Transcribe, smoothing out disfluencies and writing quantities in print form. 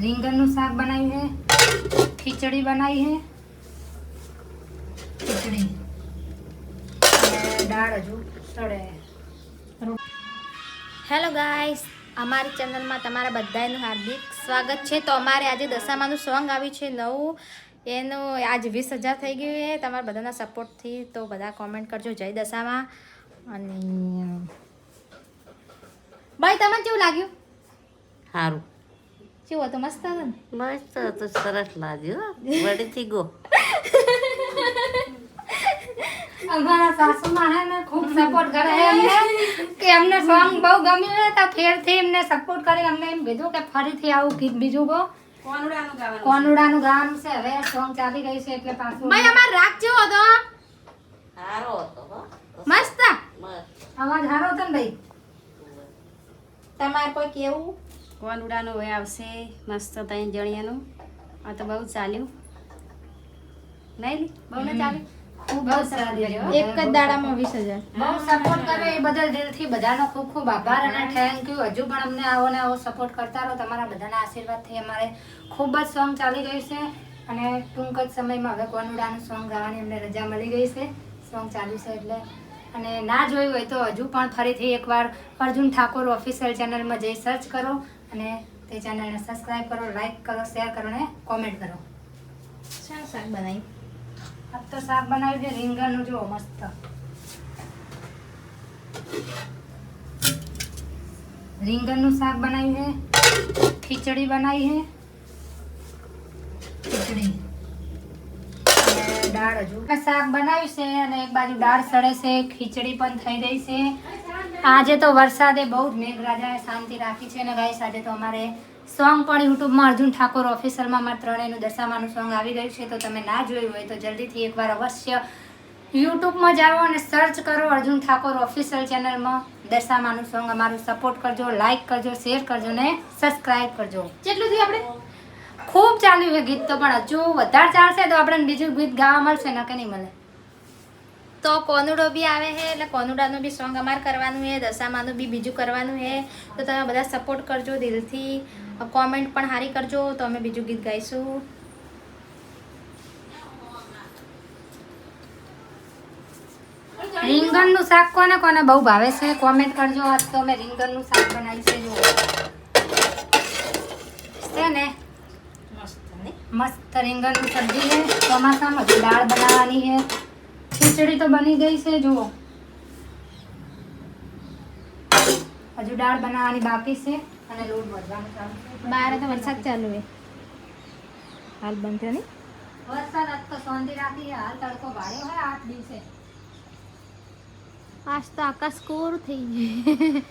રીંગણનું શાક બનાવ્યું છે, ખીચડી બનાવી છે, ખીચડી અને દાળ હજુ સડે. હેલો ગાઈસ, અમારી ચેનલમાં તમારા બધાનું હાર્દિક સ્વાગત છે. તો અમારે આજે દશામાનું સોંગ આવ્યું છે નવું, એનું આજ 20,000 થઈ ગયું છે તમારા બધાના સપોર્ટથી. તો બધા કોમેન્ટ કરજો જય દશામાં. અને ભાઈ તમને કેવું લાગ્યું? સારું, કેવું હતું? મસ્ત હતું ને? મસ્ત હતું, સરસ લાગ્યું. વડીથી ગો અમારા સાસુમાં હે ને ખૂબ સપોર્ટ કરે છે અમને, કે અમને સોંગ બહુ ગમ્યું છે. તો ફેરથી એમને સપોર્ટ કરી અમને એમ કીધું કે ફરીથી આવું ગીત બીજું ગો. કોનુડાનું ગાવાનું છે. હવે સોંગ ચાલી ગઈ છે એટલે પાછું. ભાઈ અમાર રાગ કેવો હતો? સારો હતો હો. મસ્ત. અવાજ સારો હતો ને ભાઈ? તમારે કોઈ કેવું? કોનુડાનું હોય આવશે મસ્ત 3 જણિયાનું. આ તો બહુ ચાલ્યું નહીં, બહુ ને ચાલ્યું. ખૂબ જ સરસ રહ્યો. એક જ દાડામાં 20,000. બહુ સપોર્ટ કર્યો એ બદલ દિલથી બધાનો ખૂબ ખૂબ આભાર અને થેન્ક યુ. હજુ પણ અમને આવો ને આવો સપોર્ટ કરતા રહો. તમારા બધાના આશીર્વાદથી અમારે ખૂબ જ સોંગ ચાલી ગયું છે અને ટૂંક જ સમયમાં હવે કોનુડાનું સોંગ ગાવાની અમને રજા મળી ગઈ છે. સોંગ ચાલ્યું છે એટલે. અને ના જોયું હોય તો હજુ પણ ફરીથી એકવાર અર્જુન ઠાકોર ઓફિશિયલ ચેનલમાં જઈ સર્ચ કરો અને તે ચેનલને સબસ્ક્રાઈબ કરો, લાઈક કરો, શેર કરો અને કોમેન્ટ કરો. શું શાક બનાવ્યું? આજ તો શાક બનાવ્યું છે રીંગણનું. જુઓ મસ્ત રીંગણનું શાક બનાવ્યું છે, ખીચડી બનાવી છે, ખીચડી અને દાળ હજુ શાક બનાવ્યું છે અને એક બાજુ દાળ સડે છે, ખીચડી પણ થઈ રહી છે. આજે તો વરસાદે બહુ જ મેઘરાજાએ શાંતિ રાખી છે અને ગાઈસ આજે તો અમારે સોંગ પણ યુટ્યુબમાં અર્જુન ઠાકોર ઓફિશિયલમાં અમારે ત્રણેયનું દશામાનું સોંગ આવી ગયું છે. તો તમે ના જોયું હોય તો જલ્દીથી એકવાર અવશ્ય યુટ્યુબમાં જાઓ અને સર્ચ કરો અર્જુન ઠાકોર ઓફિશિયલ ચેનલમાં દશામાનું સોંગ. અમારું સપોર્ટ કરજો, લાઈક કરજો, શેર કરજો ને સબસ્ક્રાઈબ કરજો. કેટલું થયું આપણે? ખૂબ ચાલ્યું છે ગીત તો, પણ હજુ વધારે ચાલશે તો આપણે બીજું ગીત ગાવા મળશે ને કે નહીં મળે. તો કોનુડો બી આવે છે એટલે કોનુડાનું બી સોંગ અમારે કરવાનું છે, દશામાનું બી બીજું કરવાનું છે. તો તમે બધા સપોર્ટ કરજો દિલથી, કોમેન્ટ પણ સારી કરજો તો અમે બીજું ગીત ગાઈશું. રીંગણનું શાક કોને કોને બહુ ભાવે છે કોમેન્ટ કરજો. આજ તો અમે રીંગણનું શાક બનાવ્યું છે. જુઓ છે ને મસ્ત રીંગણનું સબ્જી છે. ચોમાસામાં હજુ દાળ બનાવવાની છે, ખીચડી તો બની ગઈ છે. જુઓ હજુ દાળ બનાવવાની બાકી છે અને લોટ વધવાનું ચાલુ છે. બહાર તો વરસાદ ચાલુ છે, હાલ બંધ થયો નહીં. વરસાદ આજ તો શાંતિ રાખી છે. હાલ તડકો ભારે હોય 8 દિવસે. આજ તો આકાશ કોર થઈ ગયું.